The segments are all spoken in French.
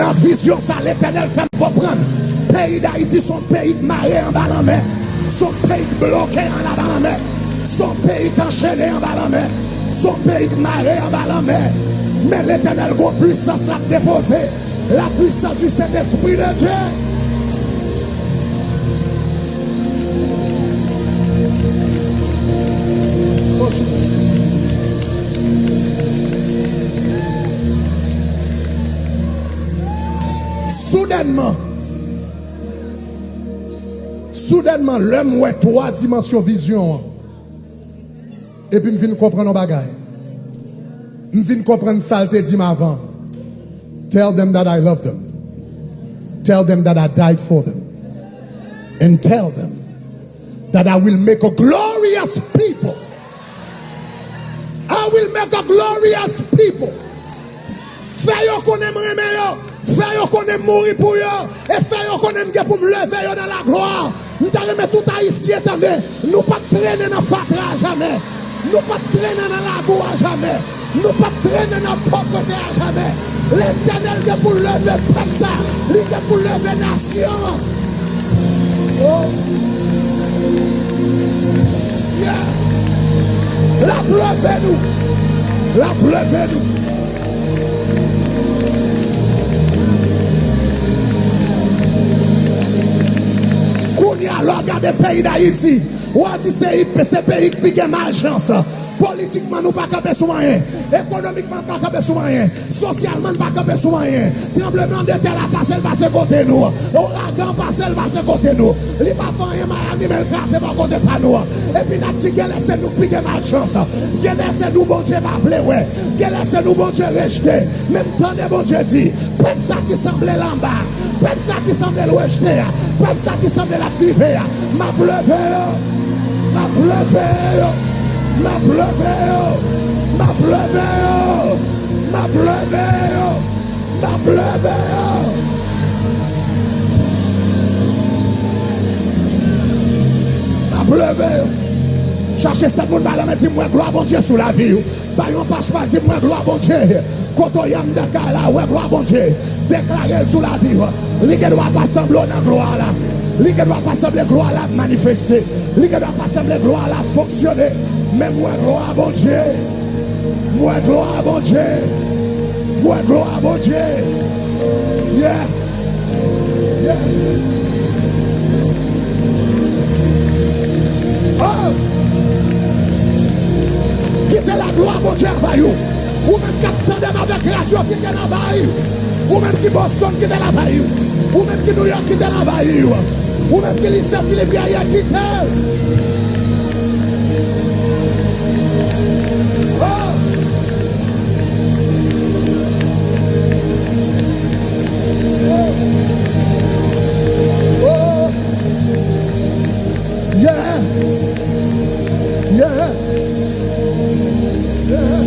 Dans vision, ça l'Éternel fait comprendre. Pays d'Haïti, son pays maré en bas la mer. Son pays bloqué en bas la mer. Son pays enchaîné en bas la mer. Son pays maré en bas la mer. Mais l'Éternel, la puissance l'a déposé. La puissance du Saint-Esprit de Dieu. Soudainement, l'homme ouais 3 dimensions vision. Et puis, je viens comprendre nos bagailles. Je viens comprendre ça, te dit avant. Tell them that I love them. Tell them that I died for them. And tell them that I will make a glorious people. I will make a glorious people. Fais yo qu'on aime aimer yo. Fais yo qu'on aime mourir pour yo. Et fais yo qu'on aime pour me lever yo dans la gloire. Nous t'aimons tout haïtien attendez. Nous pas traîner dans fatra jamais. Nous pas traîner dans la boue jamais. Nous pas traîner dans pauvreté jamais. L'Éternel est pour lever comme ça. Il est pour lever nation. Oh. Yes. La pleuvez-nous. La pleuvez-nous. Alors, regardez le pays d'Haïti. Ou a dit c'est pays qui a malchance. Politiquement, nous ne pouvons pas camper sur rien. Économiquement, nous ne pouvons pas camper sur rien. Socialement, nous ne pouvons pas camper sur rien. Tremblement de terre a passé, le passé côté nous. Ouragan passé, le passé côté nous. Il n'y a pas rien, Miami, mais le casse pas côté pas nous. Et puis, nous avons dit que laissez-nous piquer malchance. Que laissez-nous, bon Dieu, pas vouloir. Que laissez-nous, bon Dieu, rejeter. Même temps, bon Dieu dit, prête ça qui semblait là bas. Prête ça qui semblait le rejeter. Prête ça qui semblait l'activer. Ma pleuvé, ma pleuvé. Ma pleuvé, ma pleuvé, ma pleuvé, ma pleuvé. Ma pleuvé. Cherchez cette monde là, mais dis-moi gloire bon Dieu sous la vie. Bayon pas choisi moi gloire bon Dieu. Quand on y a là, ouais gloire bon Dieu. Déclarer sous la vie. Lui qui doit pas sembler dans gloire là. Lui qui doit pas sembler gloire là manifester. Lui qui doit pas sembler gloire là fonctionner. Mais moi gloire bon Dieu. Moi gloire bon Dieu. Moi gloire bon Dieu. Yes. Yes. Oh. Quittez la gloire bon Dieu par vous. Ou même qui attendez avec radio qui est là bas. Ou même qui Boston qui est là bas. Ou même qui New York qui est là bas. Ou même qui lycée Philippe Yaya qui est là. Oh. Oh. Yeah. Yeah. Yeah.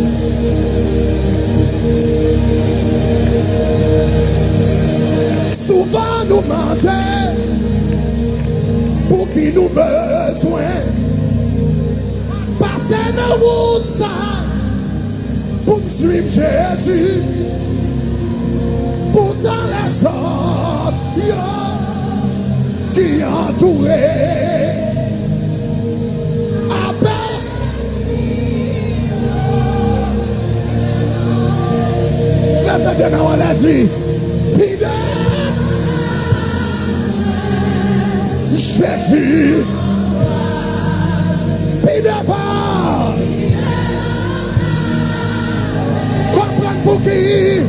Souvent nous demandons pour qui nous besoin. Passer dans la route ça pour suivre Jésus. Pourtant les autres qui entourent. Maintenant on a dit Jésus pas comprendre pour qui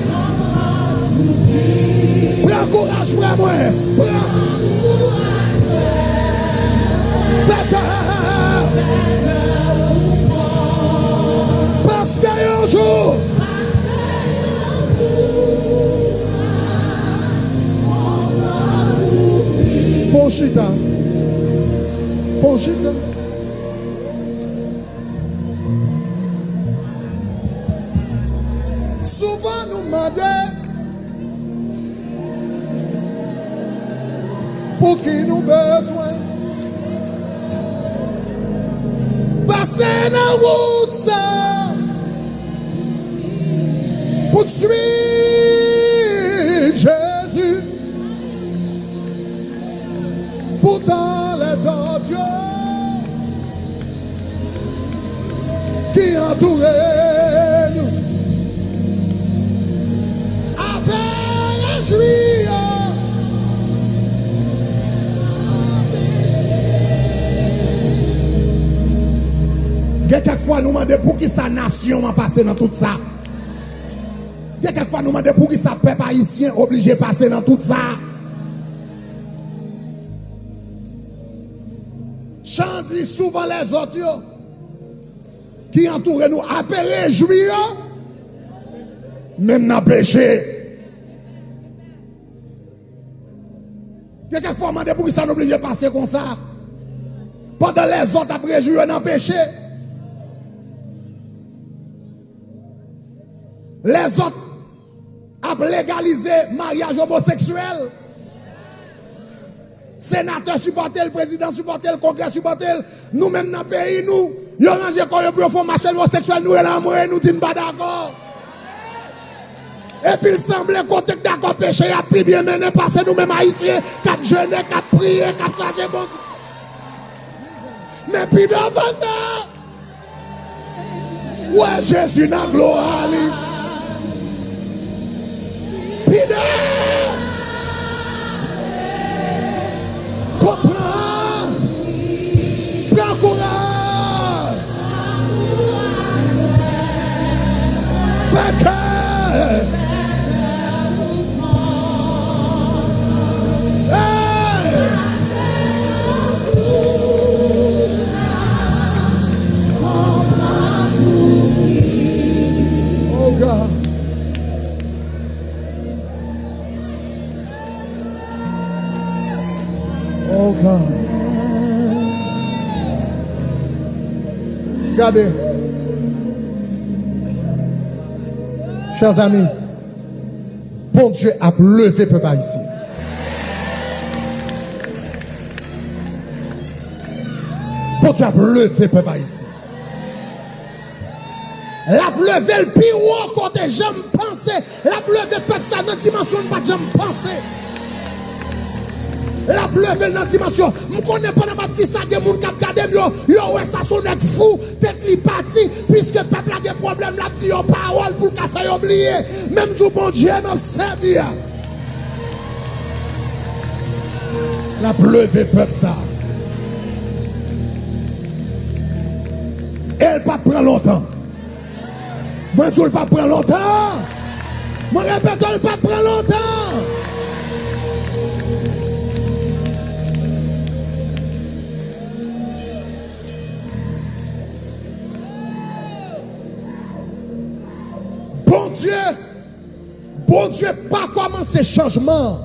prends courage pour moi faites parce qu'un jour Fonchita. Fonchita. Souvent nous demandons pour qui nous besoin. Passer dans la route ça pour suivre Jésus. Jésus. Pourtant les autres dieux qui entouraient nous avaient réjoui. Quelquefois nous demandons pour qui sa nation a passé dans tout ça. Quelquefois nous demandons pour qui sa peuple haïtien obligé de passer dans tout ça. Chante souvent les autres qui entourent nous appellent réjouir, même dans le péché. Quelquefois nous demandons pour qui ça nous oblige de passer comme ça. Pendant les autres après réjouir dans le péché. Les autres ont légalisé le mariage homosexuel. Sénateur supporté, le président supporté, le congrès supporté. Nous-mêmes dans le pays, nous, nous avons quand nous faire marcher homosexuel, nous sommes nous disons pas d'accord. Et puis il semble qu'on est d'accord, péché a plus bien mené parce que nous-mêmes haïtiens, cap jeûner, cap prier, cap changer bon. Mais puis devant nous, ouais, Jésus dans la gloire. Pide, comprends, prends courage, fais que, oh God. Oh God. Regardez. Chers amis, bon Dieu a levé peuple ici. Bon Dieu a levé peuple ici. La levé le plus haut côté, j'aime penser. La levé peuple ça dans dimension pas j'aime penser. La levé dans dimension. Je connais pas dans ma petite sac de monde qui a regardé yo ouais ça son être fou, tête li parti puisque peuple a des problèmes la dit yo parole pour qu'a fait oublier. Même du bon Dieu m'a servi. La levé peuple ça. Elle pas prend longtemps. Moi je pas prend longtemps. Moi répète elle pas prend longtemps. Bon Dieu, pas commencer changement.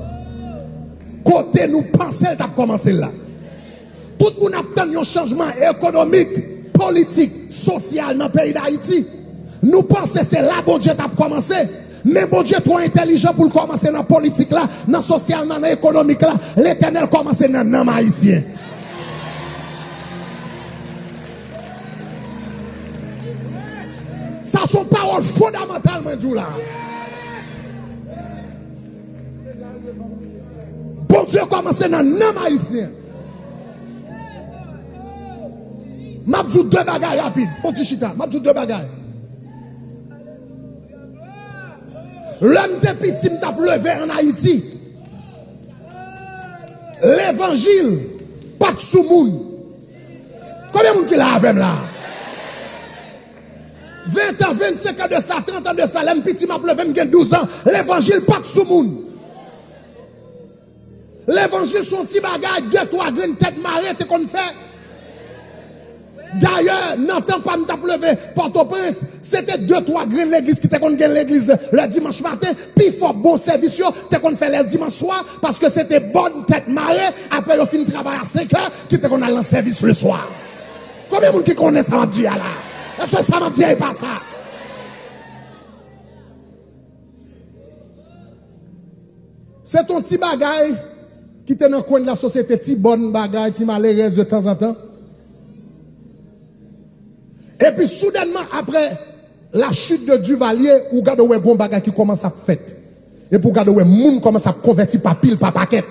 Côté nous penser, il a commencé là. Tout le monde attend un changement économique, politique, social dans le pays d'Haïti. Nous pensons que c'est là bon Dieu a commencé. Mais bon Dieu trop intelligent pour commencer dans la politique là, dans le social, dans l'économique là. L'Éternel commence dans le nom haïtien. Ça sont paroles fondamentales, moi, là. Bon Dieu commence dans le nom haïtien. Je vais deux bagailles rapides. Je vais deux bagailles. L'homme de petit m'a levé en Haïti. L'évangile, pas de sous-moun. Combien de monde qui l'a avec là? 20 ans, 25 ans de ça, 30 ans de ça, l'homme petit m'a levé, j'ai 12 ans. L'évangile, pas de sous-moun. L'évangile, son petit bagage, 2-3 graines, tête marée, t'es qu'on fait. D'ailleurs, n'entends pas m'tap levé Port-au-Prince, c'était 2-3 graines l'église qui t'es qu'on gagne l'église le dimanche matin, puis il faut bon service, t'es qu'on fait le dimanche soir, parce que c'était bonne tête marée, après le fin de travail à 5 heures, qui t'es qu'on a le service le soir. Combien de monde qui connaît ça m'a dit là? Est-ce que ça m'a dit pas ça? C'est ton petit bagaille qui t'es dans le coin de la société, petit bonne bagaille, petit malheureuse de temps en temps. Et puis soudainement, après la chute de Duvalier, ou gade ouais bon bagay qui commence à faire. Et pour garder, ouais, moun commence à convertir par pile, par paquet.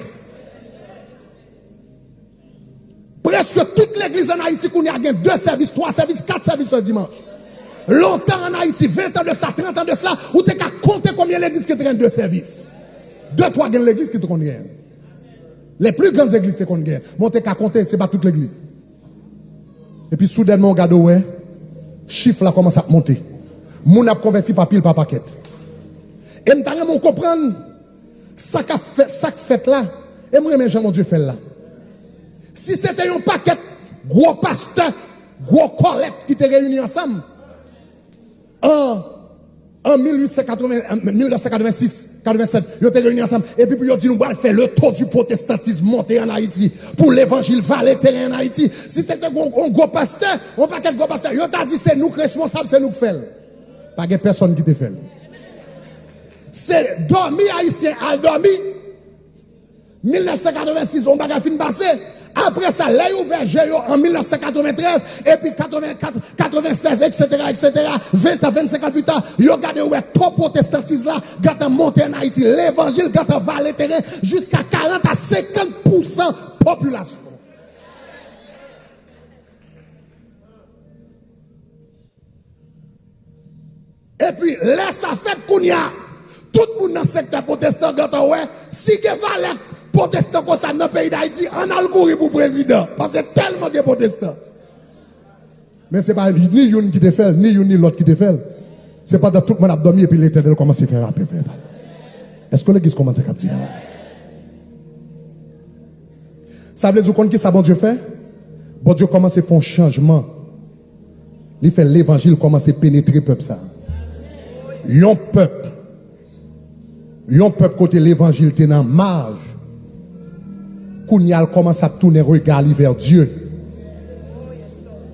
Presque toute l'église en Haïti, qu'on y a 2 services, 3 services, 4 services le dimanche. Longtemps en Haïti, 20 ans de ça, 30 ans de cela, ou t'es qu'à compter combien l'église qui traîne 2 services. 2, 3 gagnent l'église qui te gagne. Les plus grandes églises qui te gagne. Bon, t'es qu'à compter, c'est pas toute l'église. Et puis soudainement, regarde, ouais, chiffre là commence à monter. Moun a converti par pile, par paquet. Et m't'allons comprendre, ça qu'a fait là, et moi, mais mon Dieu fait là. Si c'était un paquet, gros pasteur, gros collecte qui étaient réunis ensemble, en 1986, 87, ils étaient réunis ensemble, et puis ils ont dit, nous allons faire le tour du protestantisme monté en Haïti, pour l'évangile valer terrain en Haïti. Si c'était un gros pasteur, un paquet de gros pasteurs, ils ont dit, c'est nous responsables, c'est nous qui faisons. Pas de personne qui te fait. C'est dormi haïtien, al dormi. 1986, on va fin passé. Après ça, là, ouvert en 1993, et puis 84, 96, etc., 20 à 25 ans plus tard, ils ont gardé où tout protestantisme là, gardé monté en Haïti, l'évangile, gardé valer terrain, jusqu'à 40 à 50% population. Et puis, laisse ça fait qu'on y a, tout le monde dans le secteur protestant, si que valait protestants comme ça dans le pays d'Haïti, on a le courir pour président. Parce que tellement de protestants. Mais ce n'est pas ni une qui te fait, ni une ni l'autre qui te fait. Ce n'est pas dans tout le monde a dormi et puis l'Éternel commence à faire rappeler. Est-ce que l'église commence à capter? Ça veut dire qu'on qui ça bon Dieu fait? Bon Dieu commence à faire un changement. Il fait l'évangile commence à pénétrer le peuple ça. Yon peuple côté l'évangile t'es dans marge. Kounya commence à tourner regard vers Dieu.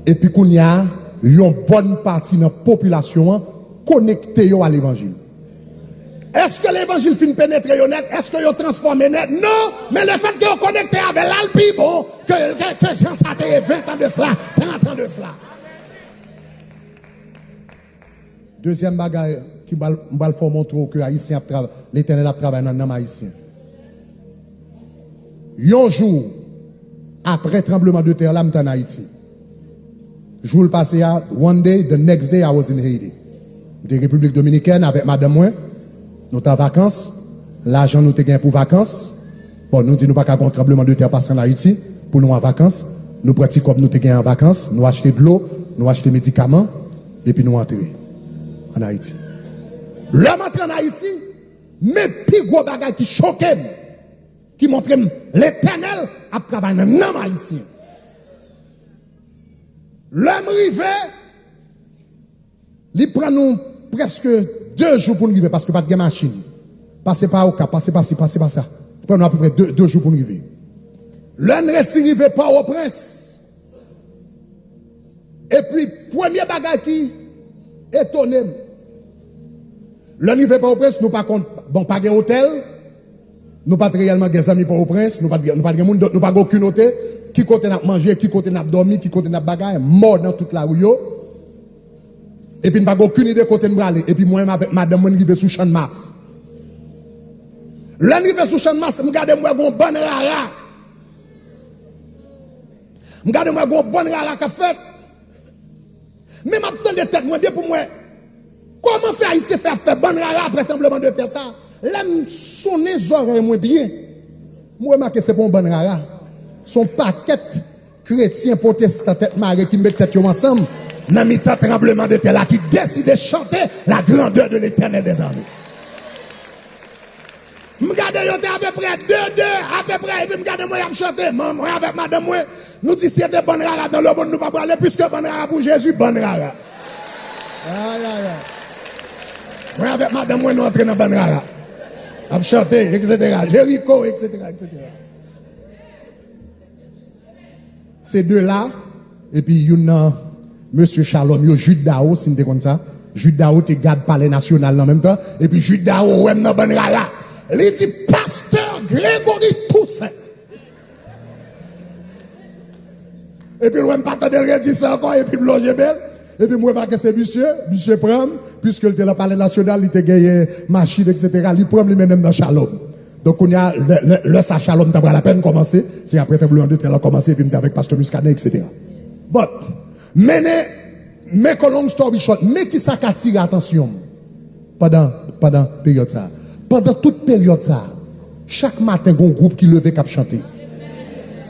Et puis Kounya, une bonne partie de la population connectée à l'évangile. Est-ce que l'évangile finit pénétrer net? Est-ce que vous transformé net? Non, mais le fait que vous connectez avec l'Alpi, bon, que Jean Saté 20 ans de cela, 30 ans de cela. Deuxième bagaille qui va le faire montrer que l'Éternel a travaillé dans le haïtien. Un jour, après tremblement de terre, là, je suis en Haïti. Jour le passé, one day, the next day, I was in Haiti. J'étais en République Dominicaine avec madame moi. Nous étions en vacances. L'argent nous était gagné pour vacances. Bon, nous disons pas qu'à un tremblement de terre passer en Haïti. Pour nous en vacances. Nous pratiquons comme nous étions gagné en vacances. Nous achetons de l'eau, nous achetons des médicaments. Et puis nous entrons en Haïti. L'homme entre en Haïti, mais plus gros bagage qui choquait. Qui montre l'Éternel a travaillé dans un haïtien. L'homme rivé, il prend nous presque 2 jours pour nous arriver parce que pas de machine. Passez par au cap, passez par ça. Il prend nous à peu près 2 jours pour nous arriver. L'homme reste arrivé pas au prince. Et puis, premier bagage qui étonné. L'homme arrivé pas au prince, nous pas contre, bon, pas de hôtel. Nous pas réellement des amis pour au prince, nous pas aucun hôtel, qui côté n'a manger, qui côté n'a dormi, qui côté n'a bagaille, mort dans toute la rue. Et puis nous pas aucune idée côté nous aller. Et puis moi avec madame moi arrivé sous champ de masse. L'arrivé sous champ de masse, me garder moi gon bonne rara. Me garder moi gon bonne rara qu'a fait. Mais m'attend de tête moi bien pour moi. Comment faire ici faire bonne rara après tremblement de terre ça? L'aime sonner oreilles moins bien. Moi remarque c'est pas un bon rara. Son paquet chrétien protestant tête marée qui met tête ensemble dans mi-temps tremblement de terre là qui décide de chanter la grandeur de l'Éternel des armées. M'gade yo te à peu près 2 à peu près et puis m'gade moi y a chanter moi avec madame moi nous dit c'est des bonnes rara dans le monde nous pas parler puisque bonne rara pour Jésus bonne rara. Aïe. Moi avec madame moi nous entrer dans bonne rara. A chanter, etc. Jéricho, etc. Ces deux-là, et puis il y a M. Shalom, Jude Dao, si vous comme ça. Jude Dao, tu gardes palais national en même temps. Et puis Jude Dao, ouais, non, ben là. Il dit, pasteur Grégory Toussaint. Et puis, le pas de dire ça encore, et puis, le belle. Et puis, moi, je vais c'est monsieur prend, puisque il était dans le palais national, il était gagné machine, etc. Il prend lui-même dans Shalom. Donc, on y a le sa Shalom, t'as la peine commencer. C'est après, t'as voulu de commencer, puis t'es avec Pasteur Muscadet, etc. But, mais que long story short, mais qui ça attire attention pendant période ça. Pendant toute période ça, chaque matin, il y a un groupe qui levait cap chanter.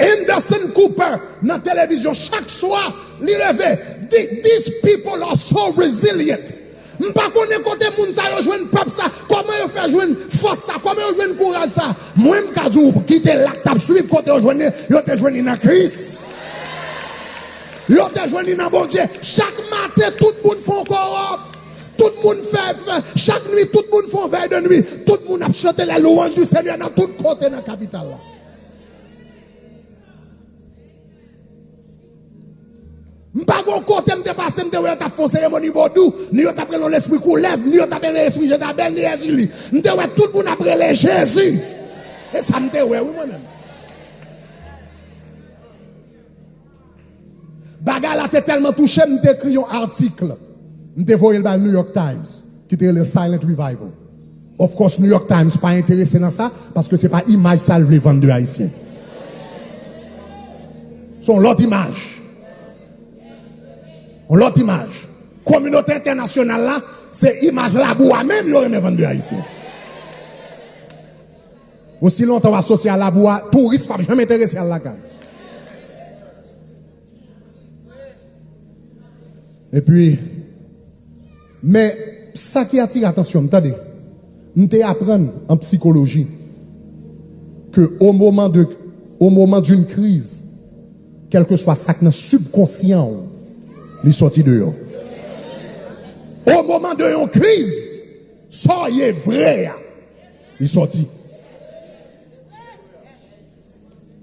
Anderson Cooper, dans la télévision, chaque soir, il levait. These people are so resilient. M'pas connaît côté moun sa yo joine peuple ça, comment yo fait joine force ça, comment yo joine courage ça. Moi m'ka dou quitter la table suivre côté yo joine, yo te joine dans Christ. Yo te joine dans bon Dieu. Chaque matin tout le monde font corps. Tout le monde fait chaque nuit tout le monde font veille de nuit. Tout le monde a chanté les louanges du Seigneur dans tout côté dans la capitale là. M'pas gon côté m'te passé m'te ouais t'a fait cérémonie vaudou, ni yo t'a pris l'esprit coulève, ni yo t'a pris l'esprit Jézabel ni Jésus. M'te ouais tout le monde a pris Jésus. Et ça m'te ouais oui moi-même. Bagarre là t'es tellement touché m'te écrit un article. M'te voyé dans le New York Times qui était le Silent Revival. Of course New York Times pas intéressé dans ça parce que c'est pas image ça le vendre de haïtien. Son l'autre image. On l'autre image. Communauté internationale là, c'est image la boua même, il aurait vendu haïtien. Aussi longtemps on associé à la boua, touriste pas jamais intéressé à la caille. Et puis, mais ça qui attire l'attention, attendez, nous apprendre en psychologie que au moment d'une crise, quel que soit ça qui est subconscient, il sorti de eux. Au moment de une crise, soyez vrai, il sorti.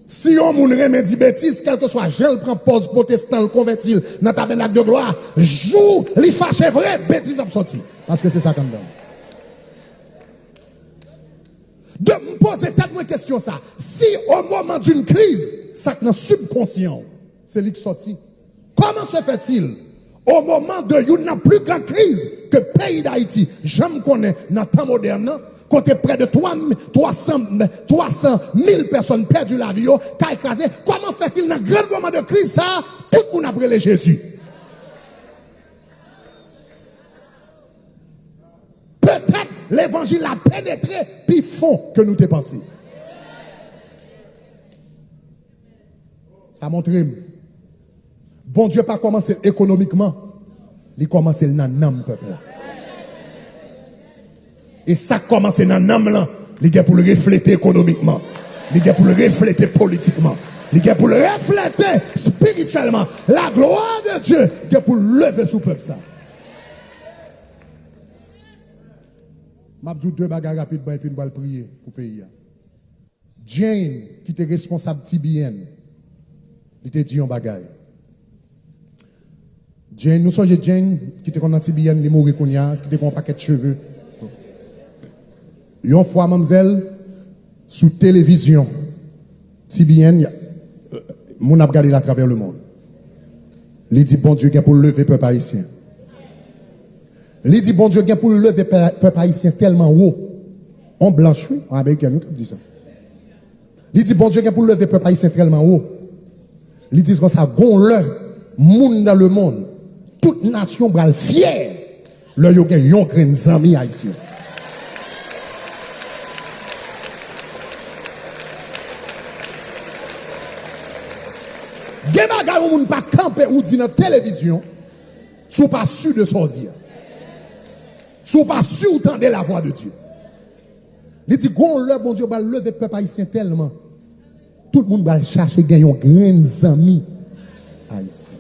Si on moun remet dit bêtise, quel que soit, je le prends pause protestant, le converti dans le tabernacle de gloire, joue, li fâche vrai, bêtise a sorti. Parce que c'est ça comme donne. De me poser tellement de questions ça. Si au moment d'une crise, ça qui est subconscient, c'est lui qui sorti. Comment se fait-il au moment de une plus grande crise que le pays d'Haïti, j'aime connais dans le temps moderne, côté près de 300 000 personnes perdues la vie, qu'a écrasé, comment fait-il dans un grand moment de crise ça, tout le monde a brûlé Jésus? Peut-être l'évangile a pénétré, puis fond que nous t'ai pensé. Ça montre. Bon Dieu pas commencé économiquement, il commence dans l'âme peuple. Et ça commence dans l'âme là, il est pour le refléter économiquement, il est pour le refléter politiquement, il est pour le refléter spirituellement. La gloire de Dieu est pour lever sous peuple ça. M'a dit deux bagages rapides et puis nous allons prier pour le pays. Jane qui était responsable TBN, il était dit un bagage. Jane, nous sommes Jane qui était dans TBN, il est mort qui était un paquet de cheveux. Une fois, mademoiselle, sous télévision, TBN, mon a regardé à travers le monde. Il dit, bon Dieu, il y a pour lever le peuple haïtien. Il dit, bon Dieu, il y a pour lever le peuple haïtien tellement haut. On blanche, en américain, nous dit ça. Il dit, bon Dieu, il y a pour lever le peuple haïtien tellement haut. Il dit, comme ça, gon-le, monde dans le monde. Toute nation bral fière, le yo gen yon grain zami haïtien. Gen bagay ou moun pa camper ou di dans télévision, sou pas sûr de sortir. Sou pas sûr d'entendre la voix de Dieu. Il dit gon le bon Dieu va lever peuple haïtien tellement. Tout le monde va chercher gen yon grain zami haïtien.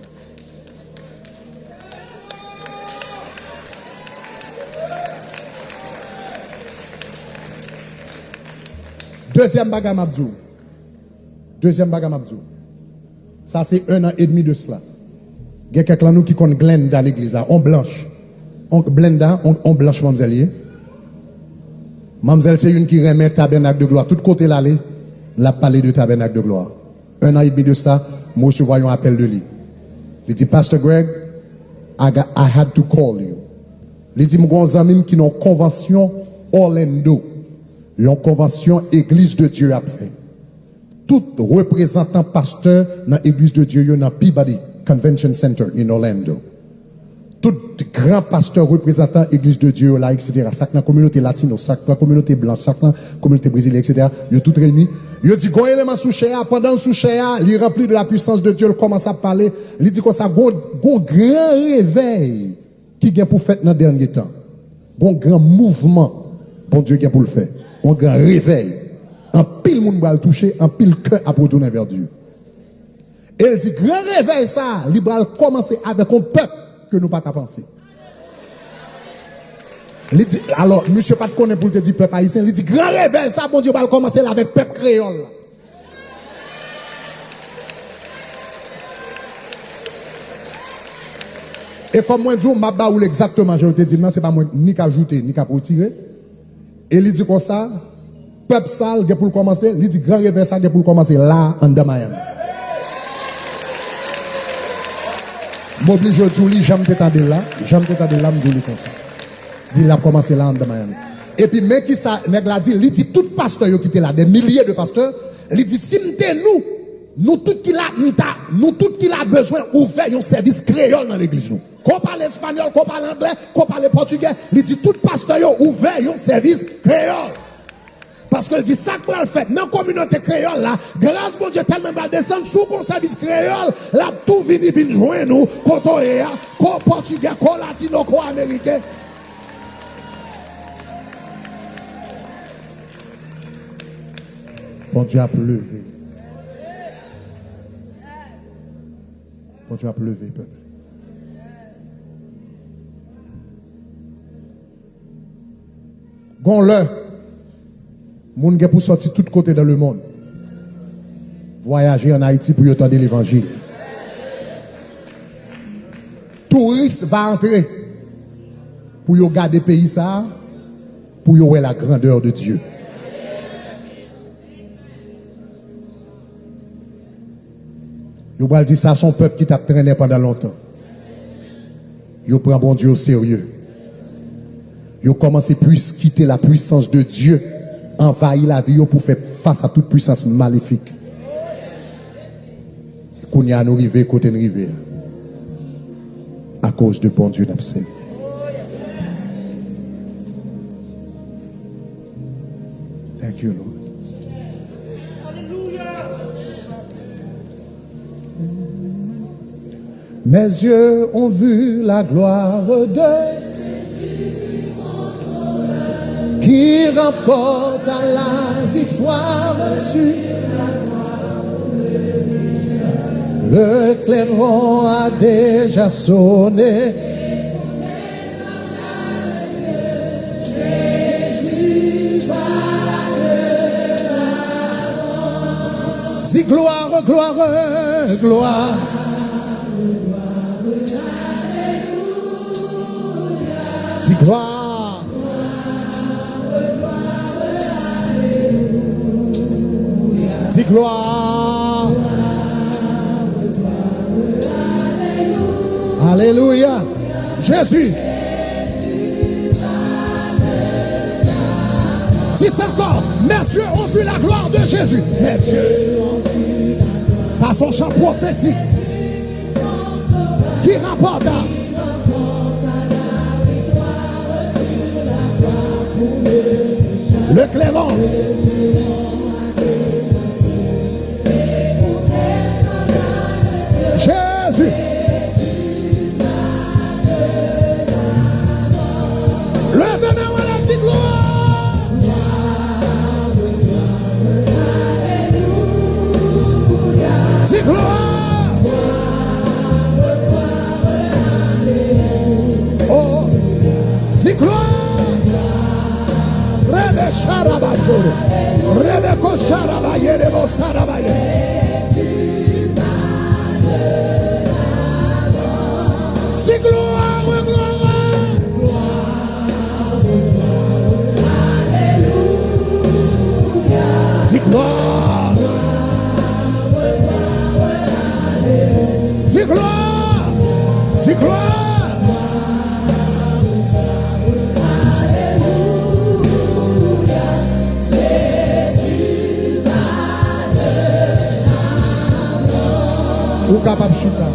Deuxième bagage Mabdou. Ça c'est 1 an et demi de cela. Il y a quelqu'un nous qui connaît Glenda à l'église, on blanche. On Glenda, on blanche mamzelle. Mamzelle c'est une qui remet tabernacle de gloire. Tout côté l'aller, la parler de tabernacle de gloire. 1 an et demi de cela, moi je voyais un appel de lui. Il dit Pastor Greg, I had to call you. Il dit, mon ami qui ont convention Orlando. Une convention Église de Dieu a fait. Tout représentant pasteur dans l'Église de Dieu, dans Peabody Convention Center in Orlando. Tout grand pasteur représentant l'Église de Dieu là, etc. Ça dans la communauté latino, ça dans la communauté blanche, ça dans la communauté brésilienne, etc. Ils sont tous réunis. Il dit, gon élément sous chéa, pendant le sous chéa, il rempli de la puissance de Dieu, il commence à parler. Il dit comme ça, gon grand réveil qui vient pour faire dans le dernier temps. Gon grand mouvement, bon Dieu vient pour le faire. Un grand réveil. En pile monde va le toucher, en pile cœur à retourner vers Dieu. Et il dit, grand réveil ça, il va commencer avec un peuple que nous pas penser. Il dit, alors, monsieur pas de connaître pour te dire peuple haïtien, il dit, grand réveil ça, bon Dieu va commencer avec peuple créole. Et comme moi, je dis, ma baoule exactement, je te dis, non, c'est pas moi, ni qu'à ajouter, ni qu'à retirer. Et il dit comme ça, peuple sale, pour commencer, il dit, grand réveil ça, pour commencer là, en Miami. M'oblige aujourd'hui, j'aime t'étendre là, je me dis comme ça. Il a commencé là en Miami. Et puis, mais qui ça, nèg la dit, il dit, tout pasteur qui était là, des milliers de pasteurs, il dit, si nous tout qui l'a besoin, ouvert un service créole dans l'église, nous. Qu'on parle espagnol, qu'on parle anglais, qu'on parle portugais, il dit, tout pasteur ouvert un service créole. Parce que il dit, ça pour le fait, dans la communauté créole, là, grâce mon Dieu, tellement va descendre sous mon service créole, là, tout vient joindre nous, qu'on portugais, qu'on latino, qu'on américain. Bon Dieu a pleuvé. Bon Dieu a pleuvé, peuple. Gon-le. Moun gen pour sortir tout côté dans le monde. Voyager en Haïti pour y entendre l'évangile. Touriste va entrer pour y garder le pays ça, pour y voir la grandeur de Dieu. Yo va dire ça son peuple qui t'a traîné pendant longtemps. Yo prend bon Dieu au sérieux. Yo commence à quitter la puissance de Dieu, envahir la vie pour faire face à toute puissance maléfique. Qu'on y a nous arrivé côté nous arrivé à cause de bon Dieu d'absent. Thank you, Lord. Mes yeux ont vu la gloire de qui remporte à la victoire sur le clairon a déjà sonné. Dis gloire, gloire, gloire. Dis gloire. Dis gloire. Alléluia. Jésus. Dis encore. Mes yeux ont vu la gloire de Jésus. Mes yeux ont vu. Ça, son chant prophétique. Qui rapporte à le clairon. Jésus. Levez-moi la petite gloire. Dis gloire. Oh, dis gloire. Rebe Sharabasoro, Rebe Kosharabaye, Rebo Sarabaye. Si gloire, gloire, si gloire, si gloire, si gloire. capable de chita.